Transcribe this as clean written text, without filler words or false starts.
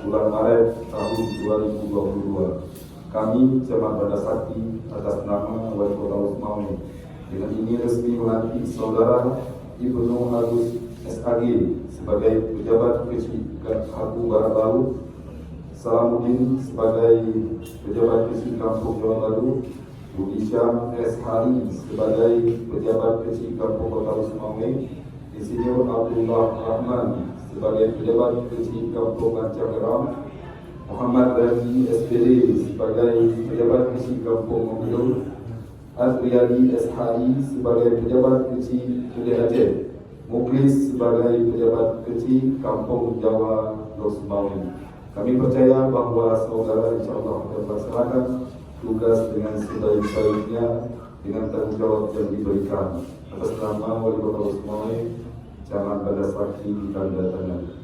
bulan Maret tahun 2022. Kami, Jemaat Banda Sakti, atas nama Wali Kota Losmawe, dengan ini resmi melantik Saudara Ibnu Agus SAG sebagai pejabat kecil Kampung Baru, Salamuddin sebagai pejabat kecil Kampung Jawa Baru, Budi Syam SHI sebagai pejabat kecil Kampung Kota Losmawe, Insinyur Abdullah Rahman sebagai pejabat kecil Kampung Lancageram, Muhammad Razi SPD sebagai pejabat kecil Kampung Menggelung, Adriani SHI sebagai pejabat kecil Kude Aceh, Muklis sebagai pejabat kecil Kampung Jawa Losmawe. Kami percaya bahwa saudara insyaallah akan melaksanakan tugas dengan sebaik-baiknya dengan tanggung jawab yang diberikan. Atas nama Wali Kota Losmawe, Camat Banda Sakti, tanda tangan.